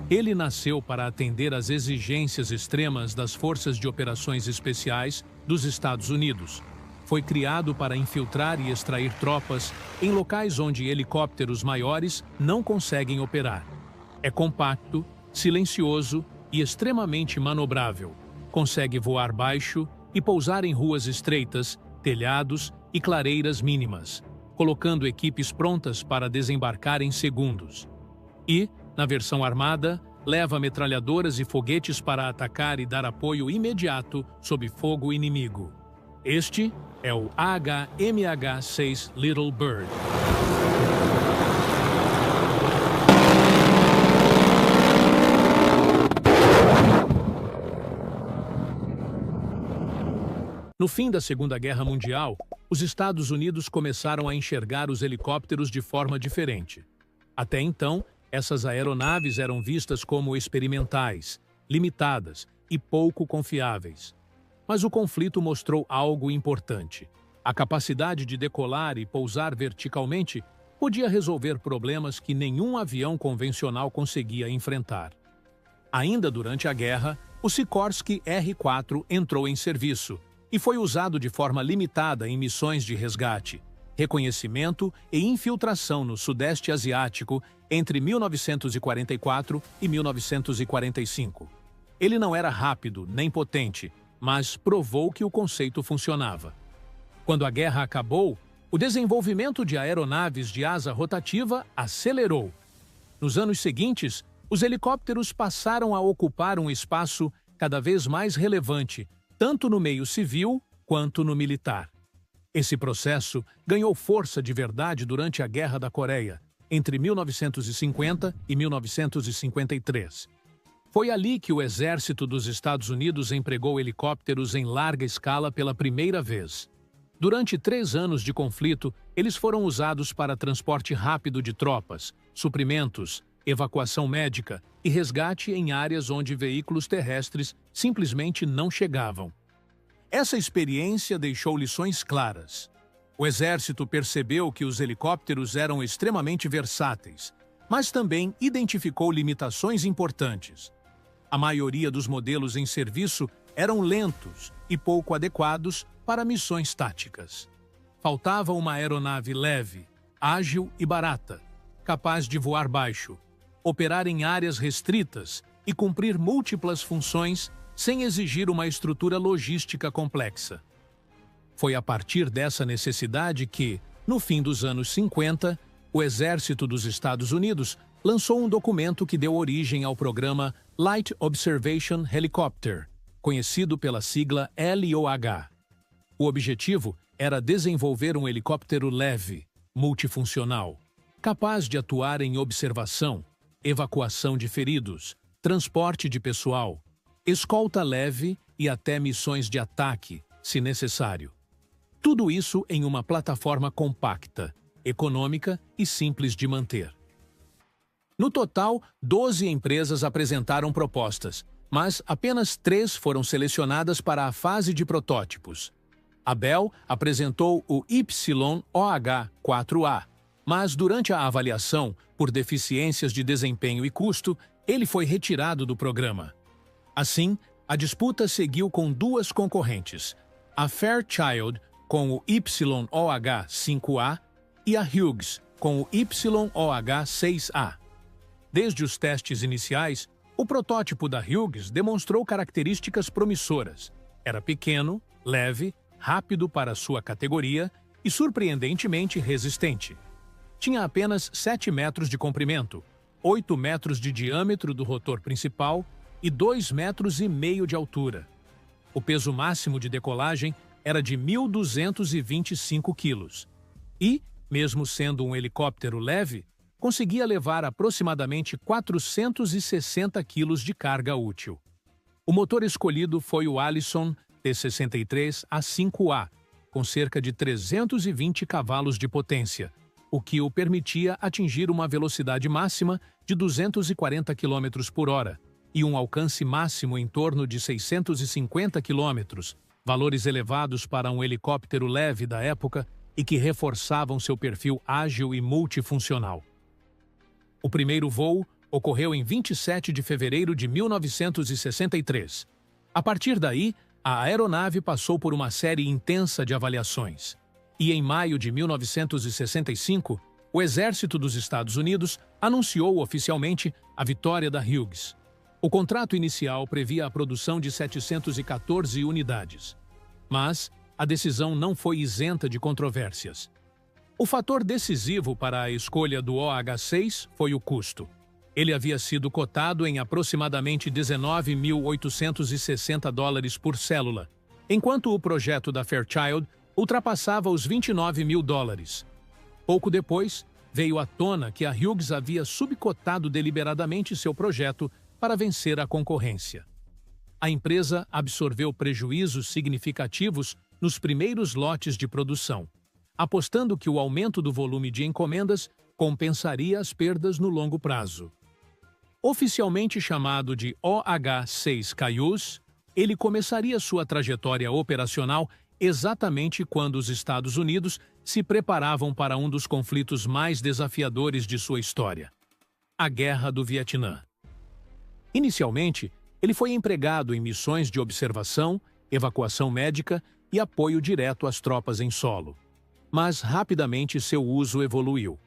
Ele nasceu para atender às exigências extremas das Forças de Operações Especiais dos Estados Unidos. Foi criado para infiltrar e extrair tropas em locais onde helicópteros maiores não conseguem operar. É compacto, silencioso e extremamente manobrável. Consegue voar baixo e pousar em ruas estreitas, telhados e clareiras mínimas, colocando equipes prontas para desembarcar em segundos. E, na versão armada, leva metralhadoras e foguetes para atacar e dar apoio imediato sob fogo inimigo. Este é o HMH-6 Little Bird. No fim da Segunda Guerra Mundial, os Estados Unidos começaram a enxergar os helicópteros de forma diferente. Até então, essas aeronaves eram vistas como experimentais, limitadas e pouco confiáveis. Mas o conflito mostrou algo importante. A capacidade de decolar e pousar verticalmente podia resolver problemas que nenhum avião convencional conseguia enfrentar. Ainda durante a guerra, o Sikorsky R-4 entrou em serviço e foi usado de forma limitada em missões de resgate, reconhecimento e infiltração no Sudeste Asiático entre 1944 e 1945. Ele não era rápido nem potente, mas provou que o conceito funcionava. Quando a guerra acabou, o desenvolvimento de aeronaves de asa rotativa acelerou. Nos anos seguintes, os helicópteros passaram a ocupar um espaço cada vez mais relevante, tanto no meio civil quanto no militar. Esse processo ganhou força de verdade durante a Guerra da Coreia, entre 1950 e 1953. Foi ali que o Exército dos Estados Unidos empregou helicópteros em larga escala pela primeira vez. Durante 3 anos de conflito, eles foram usados para transporte rápido de tropas, suprimentos, evacuação médica e resgate em áreas onde veículos terrestres simplesmente não chegavam. Essa experiência deixou lições claras. O Exército percebeu que os helicópteros eram extremamente versáteis, mas também identificou limitações importantes. A maioria dos modelos em serviço eram lentos e pouco adequados para missões táticas. Faltava uma aeronave leve, ágil e barata, capaz de voar baixo, operar em áreas restritas e cumprir múltiplas funções sem exigir uma estrutura logística complexa. Foi a partir dessa necessidade que, no fim dos anos 50, o Exército dos Estados Unidos lançou um documento que deu origem ao programa Light Observation Helicopter, conhecido pela sigla LOH. O objetivo era desenvolver um helicóptero leve, multifuncional, capaz de atuar em observação, evacuação de feridos, transporte de pessoal, escolta leve e até missões de ataque, se necessário. Tudo isso em uma plataforma compacta, econômica e simples de manter. No total, 12 empresas apresentaram propostas, mas apenas 3 foram selecionadas para a fase de protótipos. A Bell apresentou o YOH-4A, mas durante a avaliação, por deficiências de desempenho e custo, ele foi retirado do programa. Assim, a disputa seguiu com 2 concorrentes, a Fairchild com o YOH-5A e a Hughes com o YOH-6A. Desde os testes iniciais, o protótipo da Hughes demonstrou características promissoras. Era pequeno, leve, rápido para sua categoria e surpreendentemente resistente. Tinha apenas 7 metros de comprimento, 8 metros de diâmetro do rotor principal e 2,5 metros de altura. O peso máximo de decolagem era de 1.225 quilos. E, mesmo sendo um helicóptero leve, conseguia levar aproximadamente 460 quilos de carga útil. O motor escolhido foi o Allison T63A5A, com cerca de 320 cavalos de potência, o que o permitia atingir uma velocidade máxima de 240 km por hora e um alcance máximo em torno de 650 km, valores elevados para um helicóptero leve da época e que reforçavam seu perfil ágil e multifuncional. O primeiro voo Ocorreu em 27 de fevereiro de 1963. A partir daí, a aeronave passou por uma série intensa de avaliações. E em maio de 1965, o Exército dos Estados Unidos anunciou oficialmente a vitória da Hughes. O contrato inicial previa a produção de 714 unidades. Mas a decisão não foi isenta de controvérsias. O fator decisivo para a escolha do OH-6 foi o custo. Ele havia sido cotado em aproximadamente $19.860 por célula, enquanto o projeto da Fairchild ultrapassava os $29.000. Pouco depois, veio à tona que a Hughes havia subcotado deliberadamente seu projeto para vencer a concorrência. A empresa absorveu prejuízos significativos nos primeiros lotes de produção, apostando que o aumento do volume de encomendas compensaria as perdas no longo prazo. Oficialmente chamado de OH-6 Cayuse, ele começaria sua trajetória operacional exatamente quando os Estados Unidos se preparavam para um dos conflitos mais desafiadores de sua história: a Guerra do Vietnã. Inicialmente, ele foi empregado em missões de observação, evacuação médica e apoio direto às tropas em solo. Mas rapidamente seu uso evoluiu.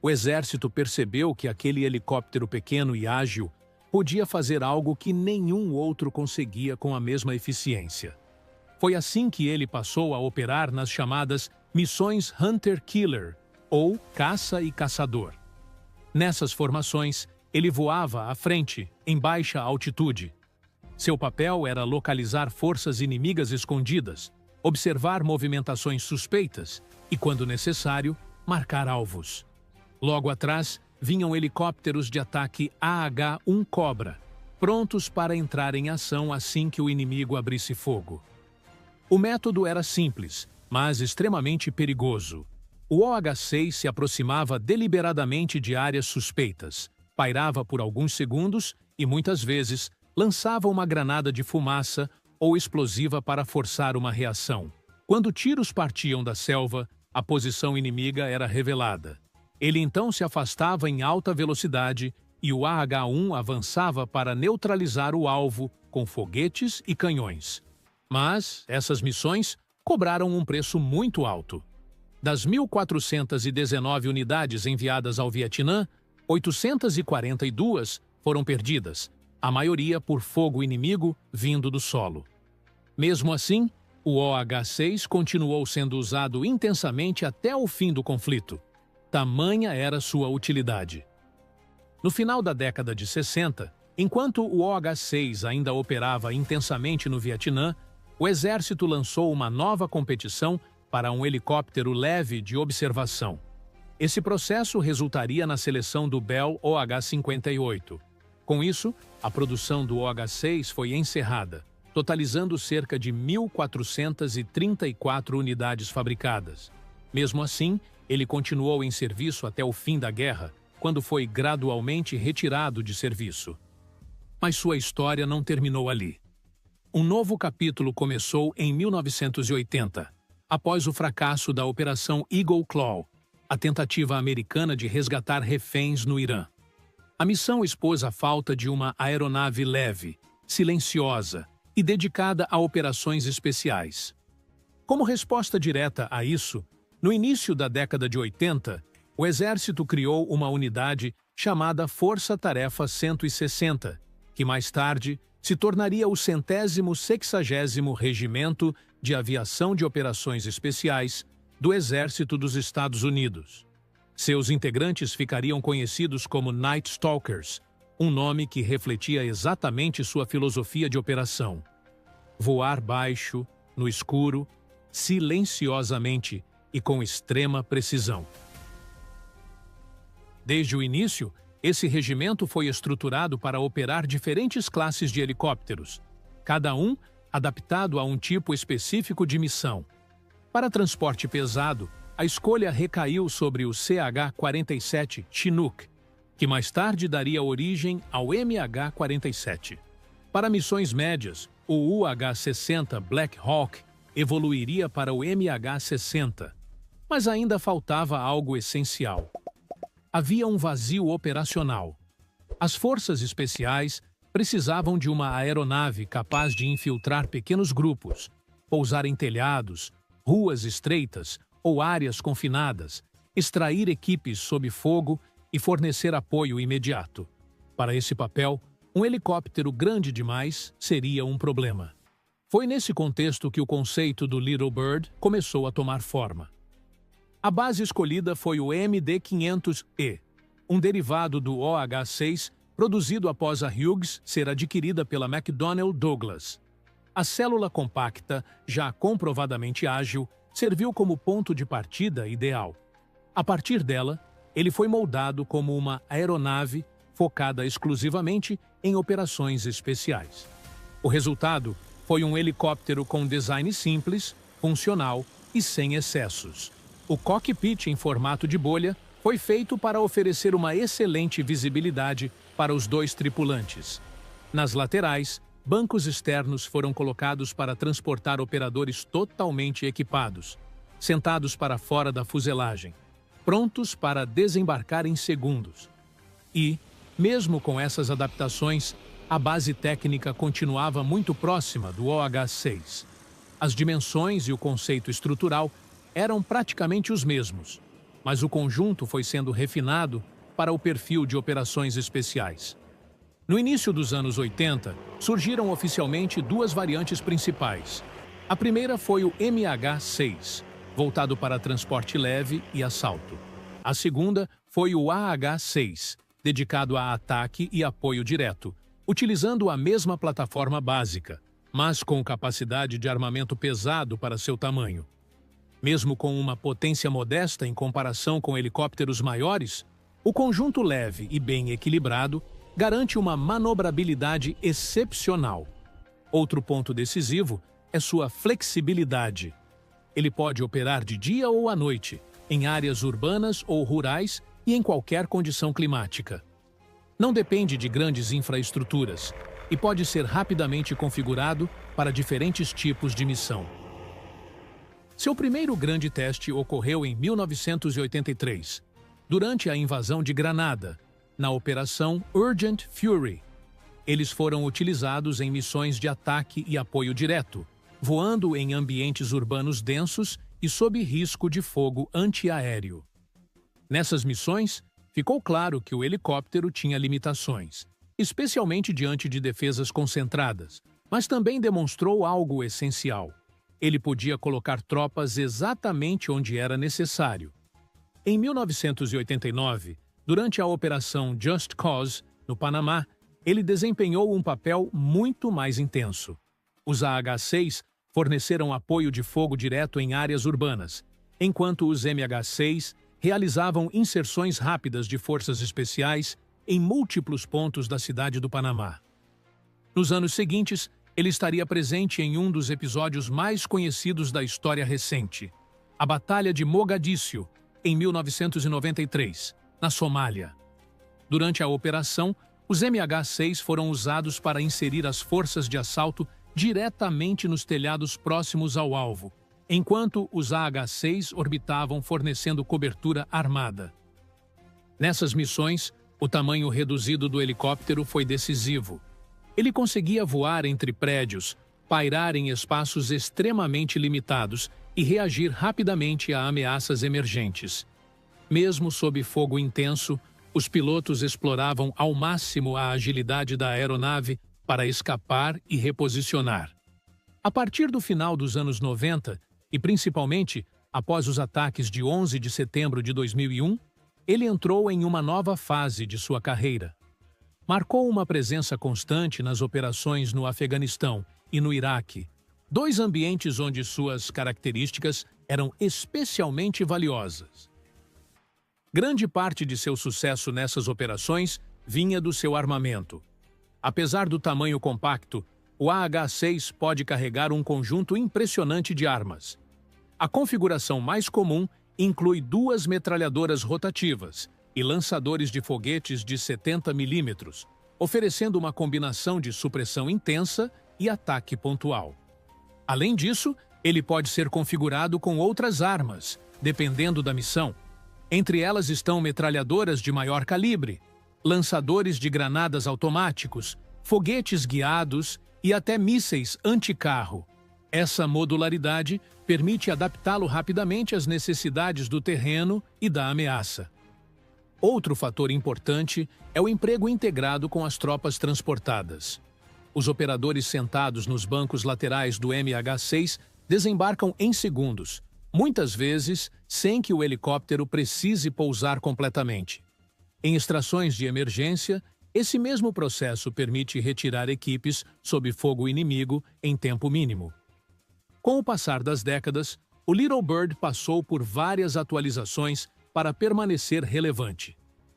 O exército percebeu que aquele helicóptero pequeno e ágil podia fazer algo que nenhum outro conseguia com a mesma eficiência. Foi assim que ele passou a operar nas chamadas missões Hunter-Killer, ou caça e caçador. Nessas formações, ele voava à frente, em baixa altitude. Seu papel era localizar forças inimigas escondidas, observar movimentações suspeitas e, quando necessário, marcar alvos. Logo atrás, vinham helicópteros de ataque AH-1 Cobra, prontos para entrar em ação assim que o inimigo abrisse fogo. O método era simples, mas extremamente perigoso. O OH-6 se aproximava deliberadamente de áreas suspeitas, pairava por alguns segundos e, muitas vezes, lançava uma granada de fumaça ou explosiva para forçar uma reação. Quando tiros partiam da selva, a posição inimiga era revelada. Ele então se afastava em alta velocidade e o AH-1 avançava para neutralizar o alvo com foguetes e canhões. Mas essas missões cobraram um preço muito alto. Das 1.419 unidades enviadas ao Vietnã, 842 foram perdidas, a maioria por fogo inimigo vindo do solo. Mesmo assim, o OH-6 continuou sendo usado intensamente até o fim do conflito. Tamanha era sua utilidade. No final da década de 60, enquanto o OH-6 ainda operava intensamente no Vietnã, o exército lançou uma nova competição para um helicóptero leve de observação. Esse processo resultaria na seleção do Bell OH-58. Com isso, a produção do OH-6 foi encerrada, totalizando cerca de 1.434 unidades fabricadas. Mesmo assim, ele continuou em serviço até o fim da guerra, quando foi gradualmente retirado de serviço. Mas sua história não terminou ali. Um novo capítulo começou em 1980, após o fracasso da Operação Eagle Claw, a tentativa americana de resgatar reféns no Irã. A missão expôs a falta de uma aeronave leve, silenciosa e dedicada a operações especiais. Como resposta direta a isso, no início da década de 80, o Exército criou uma unidade chamada Força Tarefa 160, que mais tarde se tornaria o 160º Regimento de Aviação de Operações Especiais do Exército dos Estados Unidos. Seus integrantes ficariam conhecidos como Night Stalkers, um nome que refletia exatamente sua filosofia de operação: voar baixo, no escuro, silenciosamente e com extrema precisão. Desde o início, esse regimento foi estruturado para operar diferentes classes de helicópteros, cada um adaptado a um tipo específico de missão. Para transporte pesado, a escolha recaiu sobre o CH-47 Chinook, que mais tarde daria origem ao MH-47. Para missões médias, o UH-60 Black Hawk evoluiria para o MH-60, mas ainda faltava algo essencial. Havia um vazio operacional. As forças especiais precisavam de uma aeronave capaz de infiltrar pequenos grupos, pousar em telhados, ruas estreitas ou áreas confinadas, extrair equipes sob fogo e fornecer apoio imediato. Para esse papel, um helicóptero grande demais seria um problema. Foi nesse contexto que o conceito do Little Bird começou a tomar forma. A base escolhida foi o MD-500E, um derivado do OH-6 produzido após a Hughes ser adquirida pela McDonnell Douglas. A célula compacta, já comprovadamente ágil, serviu como ponto de partida ideal. A partir dela, ele foi moldado como uma aeronave focada exclusivamente em operações especiais. O resultado foi um helicóptero com design simples, funcional e sem excessos. O cockpit em formato de bolha foi feito para oferecer uma excelente visibilidade para os dois tripulantes. Nas laterais, bancos externos foram colocados para transportar operadores totalmente equipados, sentados para fora da fuselagem, prontos para desembarcar em segundos. E, mesmo com essas adaptações, a base técnica continuava muito próxima do OH-6. As dimensões e o conceito estrutural eram praticamente os mesmos, mas o conjunto foi sendo refinado para o perfil de operações especiais. No início dos anos 80, surgiram oficialmente duas variantes principais. A primeira foi o MH-6, voltado para transporte leve e assalto. A segunda foi o AH-6, dedicado a ataque e apoio direto, utilizando a mesma plataforma básica, mas com capacidade de armamento pesado para seu tamanho. Mesmo com uma potência modesta em comparação com helicópteros maiores, o conjunto leve e bem equilibrado garante uma manobrabilidade excepcional. Outro ponto decisivo é sua flexibilidade. Ele pode operar de dia ou à noite, em áreas urbanas ou rurais e em qualquer condição climática. Não depende de grandes infraestruturas e pode ser rapidamente configurado para diferentes tipos de missão. Seu primeiro grande teste ocorreu em 1983, durante a invasão de Granada, na Operação Urgent Fury. Eles foram utilizados em missões de ataque e apoio direto, voando em ambientes urbanos densos e sob risco de fogo antiaéreo. Nessas missões, ficou claro que o helicóptero tinha limitações, especialmente diante de defesas concentradas, mas também demonstrou algo essencial. Ele podia colocar tropas exatamente onde era necessário. Em 1989, durante a Operação Just Cause, no Panamá, ele desempenhou um papel muito mais intenso. Os AH-6 forneceram apoio de fogo direto em áreas urbanas, enquanto os MH-6 realizavam inserções rápidas de forças especiais em múltiplos pontos da cidade do Panamá. Nos anos seguintes, ele estaria presente em um dos episódios mais conhecidos da história recente, a Batalha de Mogadíscio, em 1993, na Somália. Durante a operação, os MH-6 foram usados para inserir as forças de assalto diretamente nos telhados próximos ao alvo, enquanto os AH-6 orbitavam fornecendo cobertura armada. Nessas missões, o tamanho reduzido do helicóptero foi decisivo. Ele conseguia voar entre prédios, pairar em espaços extremamente limitados e reagir rapidamente a ameaças emergentes. Mesmo sob fogo intenso, os pilotos exploravam ao máximo a agilidade da aeronave para escapar e reposicionar. A partir do final dos anos 90, e principalmente após os ataques de 11 de setembro de 2001, ele entrou em uma nova fase de sua carreira. Marcou uma presença constante nas operações no Afeganistão e no Iraque, dois ambientes onde suas características eram especialmente valiosas. Grande parte de seu sucesso nessas operações vinha do seu armamento. Apesar do tamanho compacto, o AH-6 pode carregar um conjunto impressionante de armas. A configuração mais comum inclui 2 metralhadoras rotativas e lançadores de foguetes de 70 mm, oferecendo uma combinação de supressão intensa e ataque pontual. Além disso, ele pode ser configurado com outras armas, dependendo da missão. Entre elas estão metralhadoras de maior calibre, lançadores de granadas automáticos, foguetes guiados e até mísseis anticarro. Essa modularidade permite adaptá-lo rapidamente às necessidades do terreno e da ameaça. Outro fator importante é o emprego integrado com as tropas transportadas. Os operadores sentados nos bancos laterais do MH-6 desembarcam em segundos, muitas vezes sem que o helicóptero precise pousar completamente. Em extrações de emergência, esse mesmo processo permite retirar equipes sob fogo inimigo em tempo mínimo. Com o passar das décadas, o Little Bird passou por várias atualizações para permanecer relevante.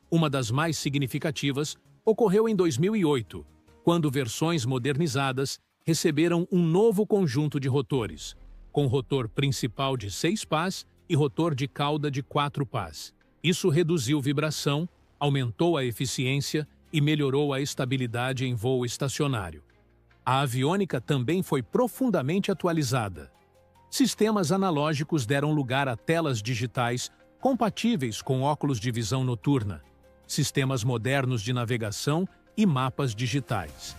Uma das mais significativas ocorreu em 2008, quando versões modernizadas receberam um novo conjunto de rotores, com rotor principal de 6 pás e rotor de cauda de 4 pás. Isso reduziu vibração, aumentou a eficiência e melhorou a estabilidade em voo estacionário. A aviônica também foi profundamente atualizada. Sistemas analógicos deram lugar a telas digitais compatíveis com óculos de visão noturna, sistemas modernos de navegação e mapas digitais.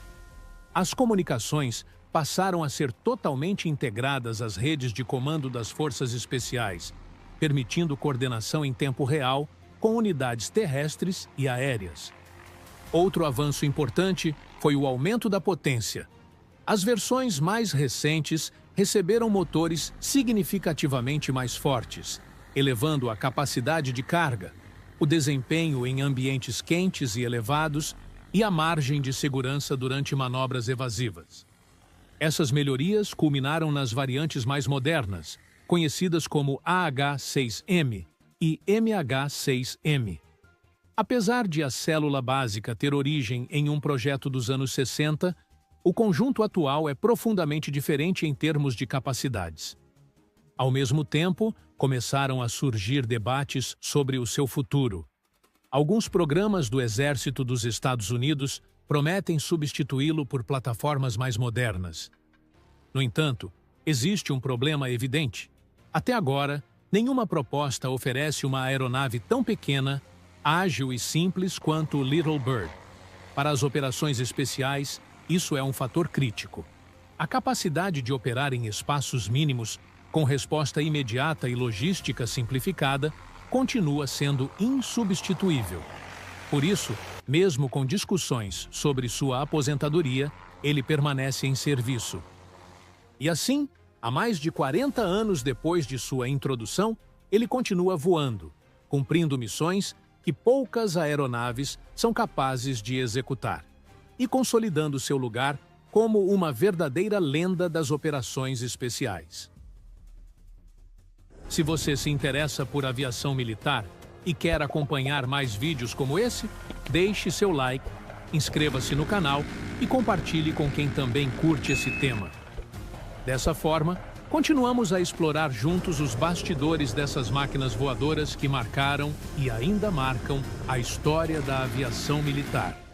As comunicações passaram a ser totalmente integradas às redes de comando das forças especiais, permitindo coordenação em tempo real com unidades terrestres e aéreas. Outro avanço importante foi o aumento da potência. As versões mais recentes receberam motores significativamente mais fortes, elevando a capacidade de carga, o desempenho em ambientes quentes e elevados e a margem de segurança durante manobras evasivas. Essas melhorias culminaram nas variantes mais modernas, conhecidas como AH-6M e MH-6M. Apesar de a célula básica ter origem em um projeto dos anos 60, o conjunto atual é profundamente diferente em termos de capacidades. Ao mesmo tempo, começaram a surgir debates sobre o seu futuro. Alguns programas do Exército dos Estados Unidos prometem substituí-lo por plataformas mais modernas. No entanto, existe um problema evidente. Até agora, nenhuma proposta oferece uma aeronave tão pequena, ágil e simples quanto o Little Bird. Para as operações especiais, isso é um fator crítico. A capacidade de operar em espaços mínimos, com resposta imediata e logística simplificada, continua sendo insubstituível. Por isso, mesmo com discussões sobre sua aposentadoria, ele permanece em serviço. E assim, há mais de 40 anos depois de sua introdução, ele continua voando, cumprindo missões que poucas aeronaves são capazes de executar, e consolidando seu lugar como uma verdadeira lenda das operações especiais. Se você se interessa por aviação militar e quer acompanhar mais vídeos como esse, deixe seu like, inscreva-se no canal e compartilhe com quem também curte esse tema. Dessa forma, continuamos a explorar juntos os bastidores dessas máquinas voadoras que marcaram e ainda marcam a história da aviação militar.